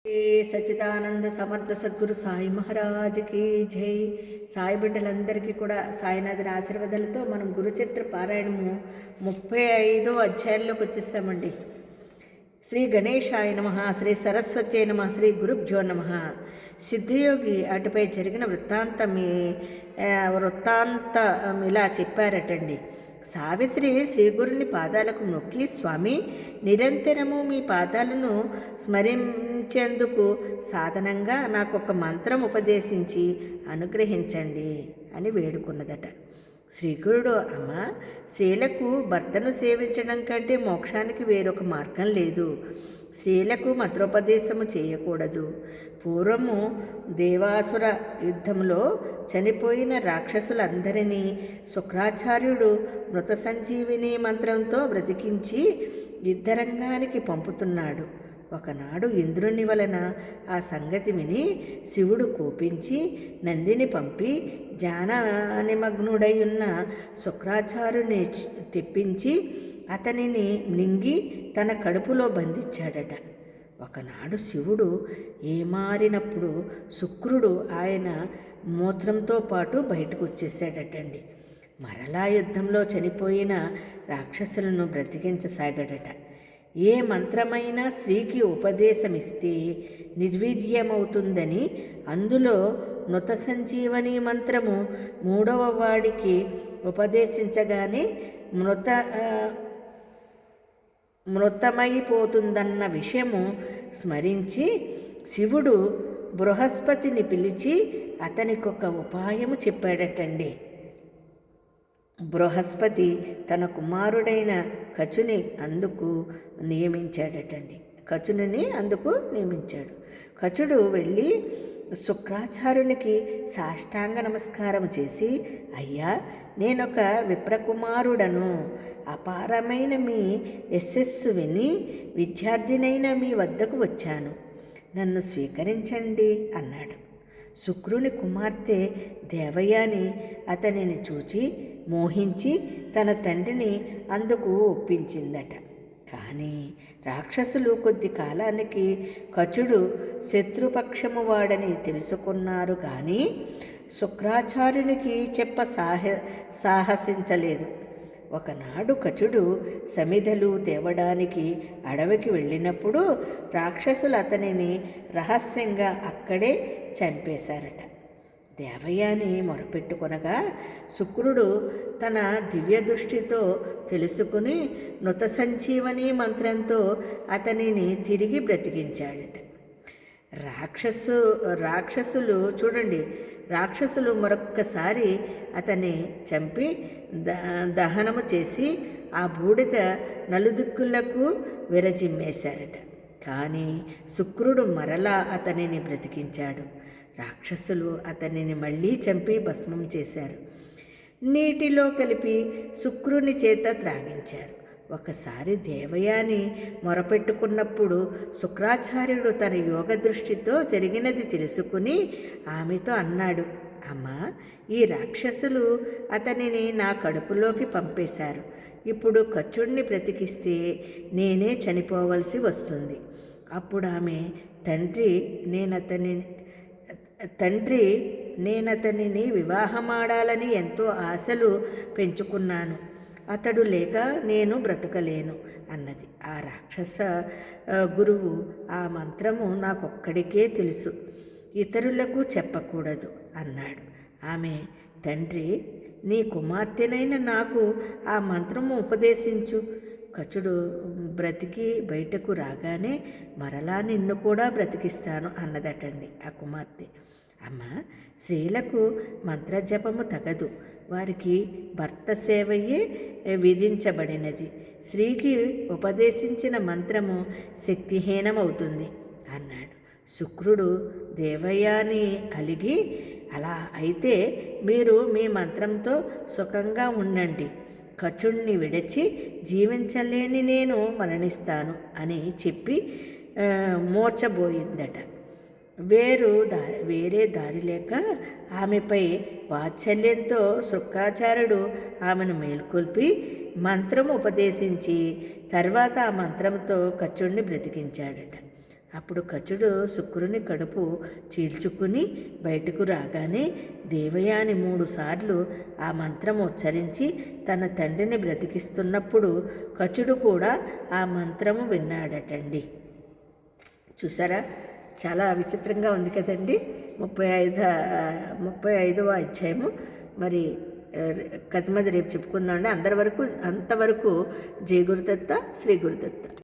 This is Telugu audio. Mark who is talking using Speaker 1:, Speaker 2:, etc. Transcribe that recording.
Speaker 1: శ్రీ సచ్చిదానంద సమర్థ సద్గురు సాయి మహారాజ్కి జై. సాయి బిడ్డలందరికీ కూడా సాయినాథుని ఆశీర్వాదాలతో మనం గురుచరిత్ర పారాయణము 35వ అధ్యాయంలోకి వచ్చేస్తామండి. శ్రీ గణేశాయ నమః, శ్రీ సరస్వత్యై నమః, శ్రీ గురుభ్యో నమః. సిద్ధియోగి అటుపై జరిగిన వృత్తాంతం ఇలా చెప్పారటండి. సావిత్రి శ్రీగురుని పాదాలకు మొక్కి, స్వామి, నిరంతరము మీ పాదాలను స్మరించేందుకు సాధనంగా నాకు ఒక మంత్రం ఉపదేశించి అనుగ్రహించండి అని వేడుకున్నదట. శ్రీగురుడు, అమ్మ, స్త్రీలకు భర్తను సేవించడం కంటే మోక్షానికి వేరొక మార్గం లేదు. స్త్రీలకు మంత్రోపదేశము చేయకూడదు. పూర్వము దేవాసుర యుద్ధంలో చనిపోయిన రాక్షసులందరినీ శుక్రాచార్యుడు మృత సంజీవిని మంత్రంతో బ్రతికించి యుద్ధరంగానికి పంపుతున్నాడు. ఒకనాడు ఇంద్రుని వలన ఆ సంగతి విని శివుడు కోపించి నందిని పంపి ధ్యాననిమగ్నుడై ఉన్న శుక్రాచార్యుని తెప్పించి అతనిని మింగి తన కడుపులో బంధించాడట. ఒకనాడు శివుడు ఏమారినప్పుడు శుక్రుడు ఆయన మూత్రంతో పాటు బయటకు వచ్చేసాడటండి. మరలా యుద్ధంలో చనిపోయిన రాక్షసులను బ్రతికించసాగాడట. ఏ మంత్రమైనా స్త్రీకి ఉపదేశమిస్తే నిర్వీర్యమవుతుందని, అందులో నృత సంజీవని మంత్రము 3వ వాడికి ఉపదేశించగానే మృతమైపోతుందన్న విషయము స్మరించి శివుడు బృహస్పతిని పిలిచి అతనికొక ఉపాయము చెప్పాడటండి. బృహస్పతి తన కుమారుడైన కచుని అందుకు నియమించాడు. కచుడు వెళ్ళి శుక్రాచార్యునికి సాష్టాంగ నమస్కారం చేసి, అయ్యా, నేనొక విప్రకుమారుడను. అపారమైన మీ యశస్సు విని విద్యార్థినైన మీ వద్దకు వచ్చాను. నన్ను స్వీకరించండి అన్నాడు. శుక్రుని కుమార్తె దేవయాని అతనిని చూచి మోహించి తన తండ్రిని అందుకు ఒప్పించిందట. కానీ రాక్షసులు కొద్ది కాలానికి కచుడు శత్రుపక్షము వాడని తెలుసుకున్నారు. కానీ శుక్రాచార్యునికి సాహసించలేదు. ఒకనాడు కచుడు సమిధలు తేవడానికి అడవికి వెళ్ళినప్పుడు రాక్షసులు అతనిని రహస్యంగా అక్కడే చంపేశారట. దేవయాని మొరపెట్టుకొనగా శుక్రుడు తన దివ్య దృష్టితో తెలుసుకుని నృత సంజీవని మంత్రంతో అతనిని తిరిగి బ్రతికించాడట. రాక్షసులు మరొక్కసారి అతన్ని చంపి దహనము చేసి ఆ బూడిద నలుదిక్కులకు విరజిమ్మేశారట. కానీ శుక్రుడు మరలా అతనిని బ్రతికించాడు. రాక్షసులు అతనిని మళ్ళీ చంపి భస్మం చేశారు. నీటిలో కలిపి శుక్రుని చేత త్రాగించారు. ఒకసారి దేవయాని మొరపెట్టుకున్నప్పుడు శుక్రాచార్యుడు తన యోగ దృష్టితో జరిగినది తెలుసుకుని ఆమెతో అన్నాడు, అమ్మా, ఈ రాక్షసులు అతనిని నా కడుపులోకి పంపేశారు. ఇప్పుడు కచుడిని బ్రతికిస్తే నేనే చనిపోవలసి వస్తుంది. అప్పుడు ఆమె, తండ్రి, నేనతనిని వివాహమాడాలని ఎంతో ఆశలు పెంచుకున్నాను. అతడు లేక నేను బ్రతకలేను అన్నది. ఆ రాక్షస గురువు, ఆ మంత్రము నాకొక్కడికే తెలుసు, ఇతరులకు చెప్పకూడదు అన్నాడు. ఆమె, తండ్రి, నీ కుమార్తెనైన నాకు ఆ మంత్రము ఉపదేశించు. కచుడు బ్రతికి బయటకు రాగానే మరలా నిన్ను కూడా బ్రతికిస్తాను అన్నదటండి ఆ కుమార్తె. అమ్మ, స్త్రీలకు మంత్రజపము తగదు. వారికి భర్త సేవయే విధించబడినది. స్త్రీకి ఉపదేశించిన మంత్రము శక్తిహీనమవుతుంది అన్నాడు. శుక్రుడు దేవయాని అలిగి, అలా అయితే మీరు మీ మంత్రంతో సుఖంగా ఉండండి. కచుణ్ణి విడిచి జీవించలేని నేను మరణిస్తాను అని చెప్పి మోర్చబోయిందట. వేరే దారి లేక ఆమెపై వాత్సల్యంతో శుక్రాచార్యుడు ఆమెను మేల్కొల్పి మంత్రం ఉపదేశించి తర్వాత ఆ మంత్రంతో కచుడిని బ్రతికించాడట. అప్పుడు కచుడు శుక్రుని కడుపు చీల్చుకుని బయటకు రాగానే దేవయాని 3 సార్లు ఆ మంత్రం ఉచ్చరించి తన తండ్రిని బ్రతికిస్తున్నప్పుడు కచుడు కూడా ఆ మంత్రము విన్నాడటండి. చూసారా, చాలా విచిత్రంగా ఉంది కదండి. 35వ అధ్యాయము. మరి కథ రేపు చెప్పుకుందాం అండి. అంతవరకు జై గురుదత్త, శ్రీ గురుదత్త.